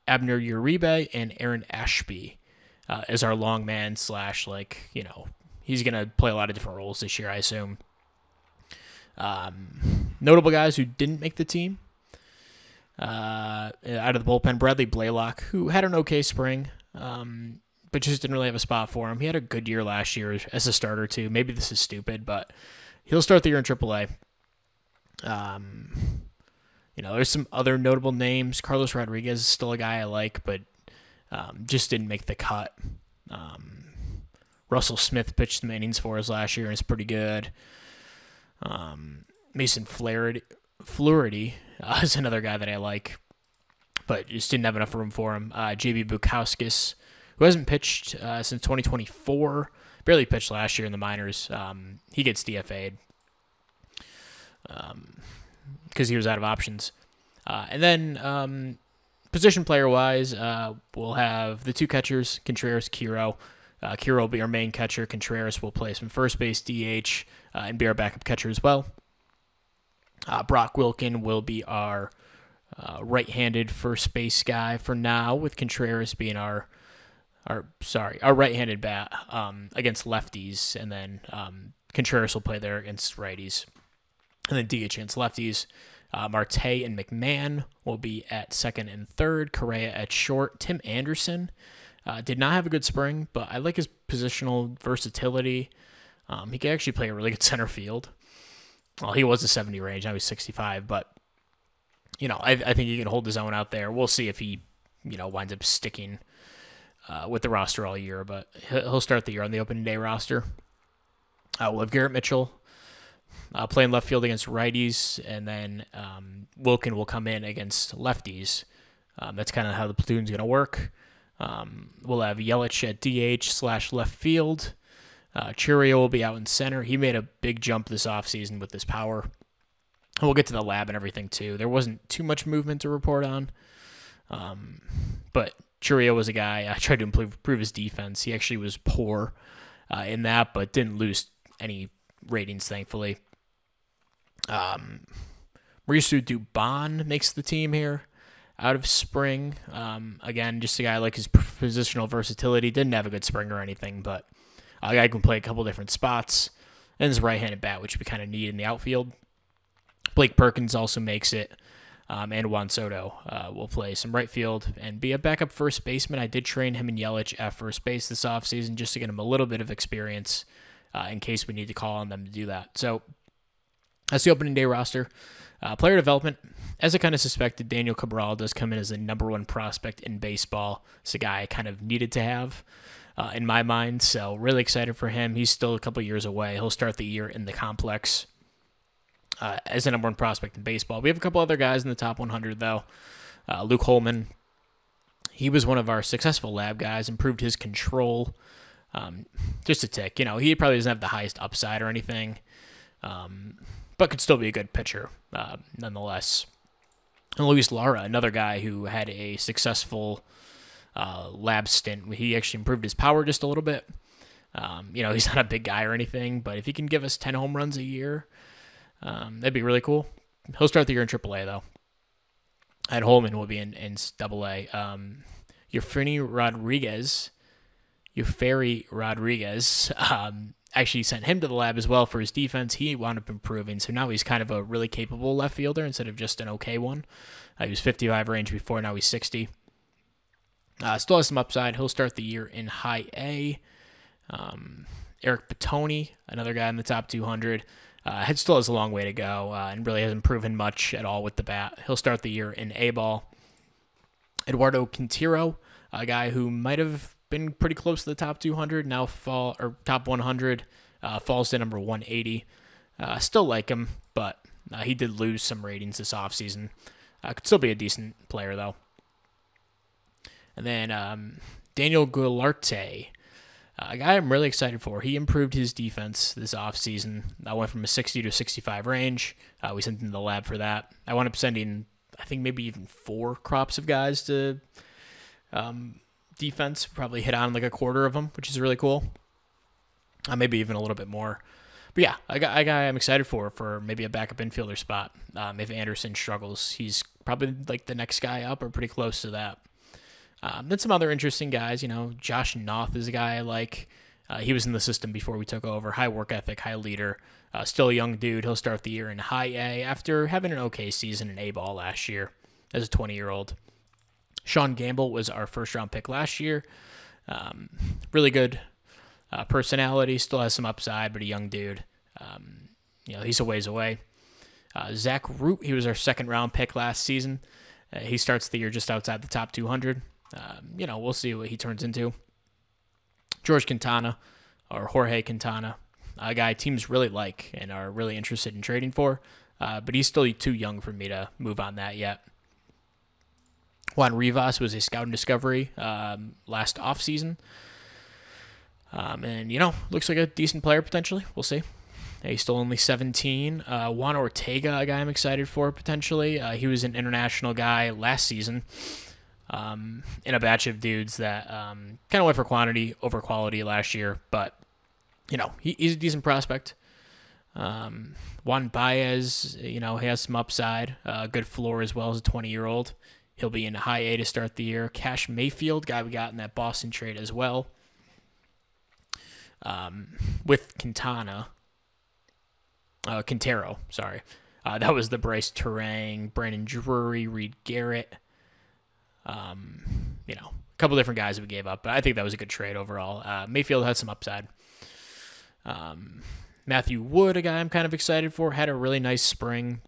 Abner Uribe, and Aaron Ashby as our long man / he's going to play a lot of different roles this year, I assume. Notable guys who didn't make the team. Out of the bullpen, Bradley Blaylock, who had an okay spring, but just didn't really have a spot for him. He had a good year last year as a starter, too. Maybe this is stupid, but he'll start the year in AAA. There's some other notable names. Carlos Rodriguez is still a guy I like, but just didn't make the cut. Russell Smith pitched some innings for us last year and is pretty good. Mason Flaherty is another guy that I like, but just didn't have enough room for him. JB Bukowskis, who hasn't pitched since 2024, barely pitched last year in the minors. He gets DFA'd because he was out of options. And then Position player-wise, we'll have the two catchers, Contreras, Kiro. Kiro will be our main catcher. Contreras will play some first base, DH, and be our backup catcher as well. Brock Wilken will be our right-handed first base guy for now, with Contreras being our right-handed bat against lefties, and then Contreras will play there against righties, and then DH against lefties. Marte and McMahon will be at second and third. Correa at short. Tim Anderson did not have a good spring, but I like his positional versatility. He can actually play a really good center field. Well, he was a 70 range. Now he's 65, but I think he can hold his own out there. We'll see if he winds up sticking with the roster all year, but he'll start the year on the opening day roster. We'll have Garrett Mitchell playing left field against righties, and then Wilken will come in against lefties. That's kind of how the platoon's going to work. We'll have Yelich at DH / left field. Churio will be out in center. He made a big jump this offseason with his power. And we'll get to the lab and everything too. There wasn't too much movement to report on, but Churio was a guy I tried to improve his defense. He actually was poor in that, but didn't lose any ratings, thankfully. Mauricio Dubon makes the team here out of spring. Again, just a guy like his positional versatility. Didn't have a good spring or anything, but a guy can play a couple different spots. And his right-handed bat, which we kind of need in the outfield. Blake Perkins also makes it. And Juan Soto will play some right field and be a backup first baseman. I did train him and Yelich at first base this offseason just to get him a little bit of experience in case we need to call on them to do that. So that's the opening day roster. Player development, as I kind of suspected, Daniel Cabral does come in as the number one prospect in baseball. It's a guy I kind of needed to have in my mind, so really excited for him. He's still a couple years away. He'll start the year in the complex as the number one prospect in baseball. We have a couple other guys in the top 100, though. Luke Holman, he was one of our successful lab guys, improved his control just a tick. He probably doesn't have the highest upside or anything, but could still be a good pitcher nonetheless. And Luis Lara, another guy who had a successful lab stint. He actually improved his power just a little bit. He's not a big guy or anything, but if he can give us 10 home runs a year, that'd be really cool. He'll start the year in AAA, though. And Holman will be in AA. Euphory Rodriguez, actually sent him to the lab as well for his defense. He wound up improving, so now he's kind of a really capable left fielder instead of just an okay one. He was 55 range before, now he's 60. Still has some upside. He'll start the year in high A. Eric Batoni, another guy in the top 200. Still has a long way to go and really hasn't proven much at all with the bat. He'll start the year in A-ball. Eduardo Quintero, a guy who might have been pretty close to the top 200, now top 100, falls to number 180. Still like him, but he did lose some ratings this offseason. Could still be a decent player, though. And then Daniel Gularte, a guy I'm really excited for. He improved his defense this offseason. I went from a 60 to 65 range. We sent him to the lab for that. I wound up sending, I think, maybe even 4 crops of guys to defense. Probably hit on like a quarter of them, which is really cool. Maybe even a little bit more. But yeah, a guy I'm excited for maybe a backup infielder spot. If Anderson struggles, he's probably like the next guy up or pretty close to that. Then some other interesting guys, Josh Noth is a guy I like. He was in the system before we took over. High work ethic, high leader. Still a young dude. He'll start the year in high A after having an okay season in A-ball last year as a 20-year-old. Sean Gamble was our first-round pick last year. Really good personality. Still has some upside, but a young dude. He's a ways away. Zach Root, he was our second-round pick last season. He starts the year just outside the top 200. We'll see what he turns into. George Quintana, or Jorge Quintana, a guy teams really like and are really interested in trading for, but he's still too young for me to move on that yet. Juan Rivas was a scout and discovery last offseason. Looks like a decent player potentially. We'll see. He's still only 17. Juan Ortega, a guy I'm excited for potentially. He was an international guy last season. in a batch of dudes that kind of went for quantity over quality last year, but he's a decent prospect. Juan Baez, he has some upside, good floor as well as a 20-year-old. He'll be in high A to start the year. Cash Mayfield, guy we got in that Boston trade as well. With Quintero, sorry. That was the Bryce Terang, Brandon Drury, Reed Garrett. A couple different guys that we gave up, but I think that was a good trade overall. Mayfield had some upside. Matthew Wood, a guy I'm kind of excited for, had a really nice spring.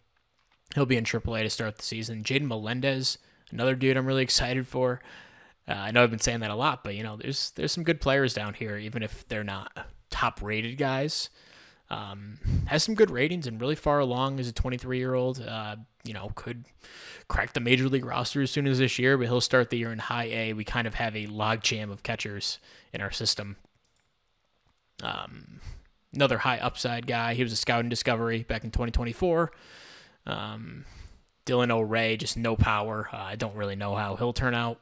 He'll be in AAA to start the season. Jaden Melendez, another dude I'm really excited for. I know I've been saying that a lot, but there's some good players down here, even if they're not top-rated guys. Has some good ratings and really far along as a 23-year-old. Could crack the major league roster as soon as this year, but he'll start the year in high A. We kind of have a logjam of catchers in our system. Another high upside guy. He was a scout and discovery back in 2024. Dylan O'Ray, just no power. I don't really know how he'll turn out.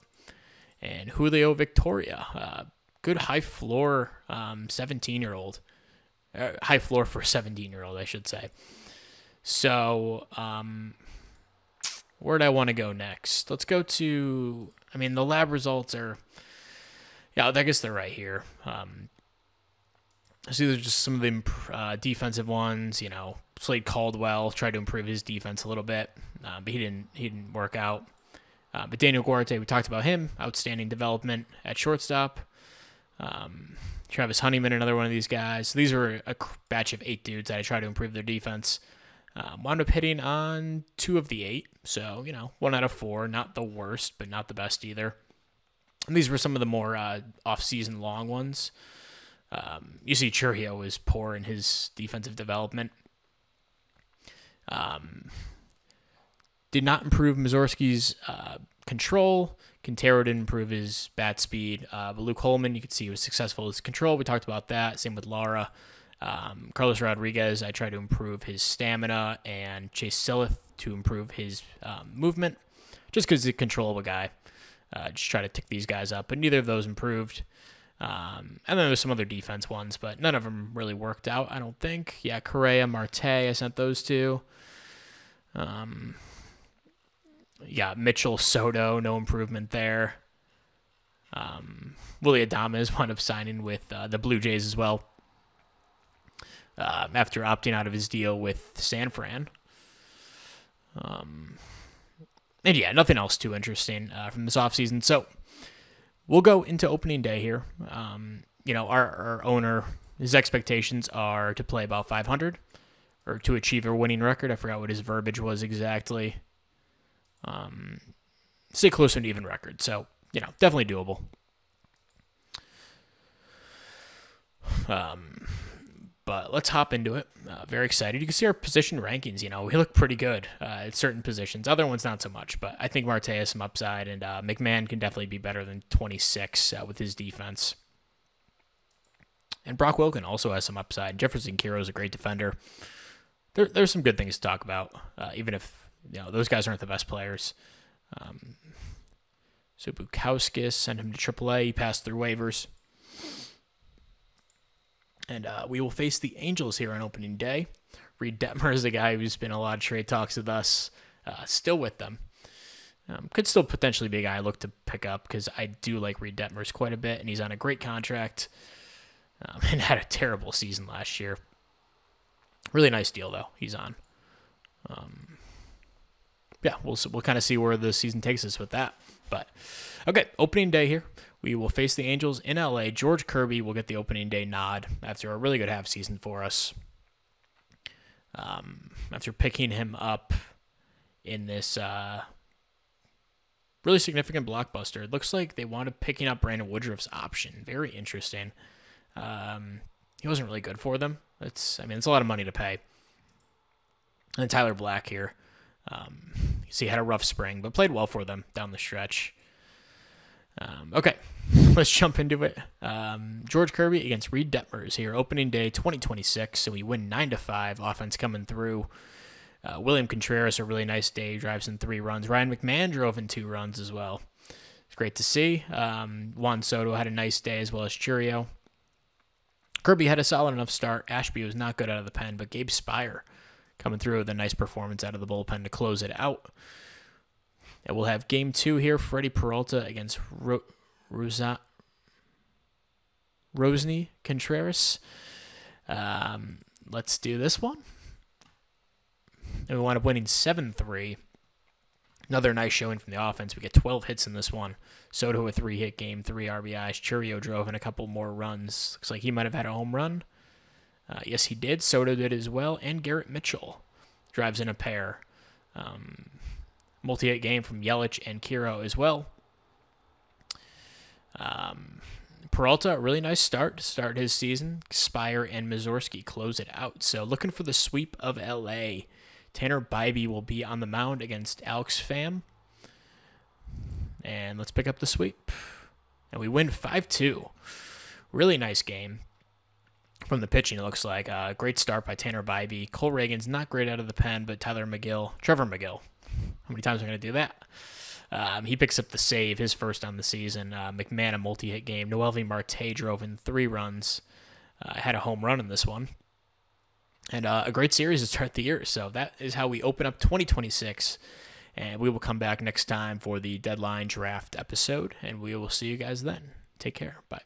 And Julio Victoria, good high floor 17-year-old. High floor for a 17-year-old, I should say. So, where'd I want to go next? Let's go to, the lab results are, I guess they're right here. So these are just some of the defensive ones. Slade Caldwell tried to improve his defense a little bit, but he didn't work out. But Daniel Guarte, we talked about him, outstanding development at shortstop. Travis Honeyman, another one of these guys. So these were a batch of 8 dudes that I tried to improve their defense. Wound up hitting on 2 of the 8, so 1 out of 4, not the worst, but not the best either. And these were some of the more off-season long ones. You see Churrio was poor in his defensive development. Did not improve Mussorgsky's control. Quintero didn't improve his bat speed. But Luke Holman, you could see he was successful with his control. We talked about that. Same with Lara. Carlos Rodriguez, I tried to improve his stamina, and Chase Sillith to improve his movement, just because he's a controllable guy. Just try to tick these guys up, but neither of those improved. And then there's some other defense ones, but none of them really worked out, I don't think. Yeah, Correa, Marte, I sent those to. Mitchell, Soto, no improvement there. Willie Adames wound up signing with the Blue Jays as well, after opting out of his deal with San Fran. Nothing else too interesting from this offseason. So we'll go into opening day here. Our owner, his expectations are to play about 500 or to achieve a winning record. I forgot what his verbiage was exactly. Stay close to an even record. So, definitely doable. But let's hop into it. Very excited. You can see our position rankings. We look pretty good at certain positions. Other ones, not so much. But I think Marte has some upside, and McMahon can definitely be better than 26 with his defense. And Brock Wilken also has some upside. Jefferson Kiro is a great defender. There's some good things to talk about, even if those guys aren't the best players. So Bukowskis, send him to AAA. He passed through waivers. And we will face the Angels here on opening day. Reed Detmer is a guy who's been in a lot of trade talks with us, still with them. Could still potentially be a guy I look to pick up because I do like Reed Detmers quite a bit, and he's on a great contract and had a terrible season last year. Really nice deal, though, he's on. We'll kind of see where the season takes us with that. But, okay, opening day here. We will face the Angels in LA. George Kirby will get the opening day nod after a really good half season for us. After picking him up in this really significant blockbuster. It looks like they wound up picking up Brandon Woodruff's option. Very interesting. He wasn't really good for them. It's a lot of money to pay. And Tyler Black here. You see, he had a rough spring, but played well for them down the stretch. Okay, let's jump into it. George Kirby against Reed Detmers here, opening day 2026, and we win 9-5. Offense coming through. William Contreras, a really nice day, drives in 3 runs. Ryan McMahon drove in 2 runs as well. It's great to see. Juan Soto had a nice day as well as Churio. Kirby had a solid enough start. Ashby was not good out of the pen, but Gabe Spire coming through with a nice performance out of the bullpen to close it out. And we'll have game 2 here. Freddie Peralta against Rosny Contreras. Let's do this one. And we wind up winning 7-3. Another nice showing from the offense. We get 12 hits in this one. Soto a 3-hit game, 3 RBIs. Churio drove in a couple more runs. Looks like he might have had a home run. Yes, he did. Soto did as well. And Garrett Mitchell drives in a pair. Multi-hit game from Yelich and Kiro as well. Peralta, a really nice start to start his season. Spire and Mazurski close it out. So looking for the sweep of LA. Tanner Bybee will be on the mound against Alex Pham. And let's pick up the sweep. And we win 5-2. Really nice game from the pitching, it looks like. Great start by Tanner Bybee. Cole Reagan's not great out of the pen, but Trevor McGill. How many times am I going to do that? He picks up the save, his first on the season. McMahon, a multi-hit game. Noelvi Marte drove in 3 runs. Had a home run in this one. And a great series to start the year. So that is how we open up 2026. And we will come back next time for the deadline draft episode. And we will see you guys then. Take care. Bye.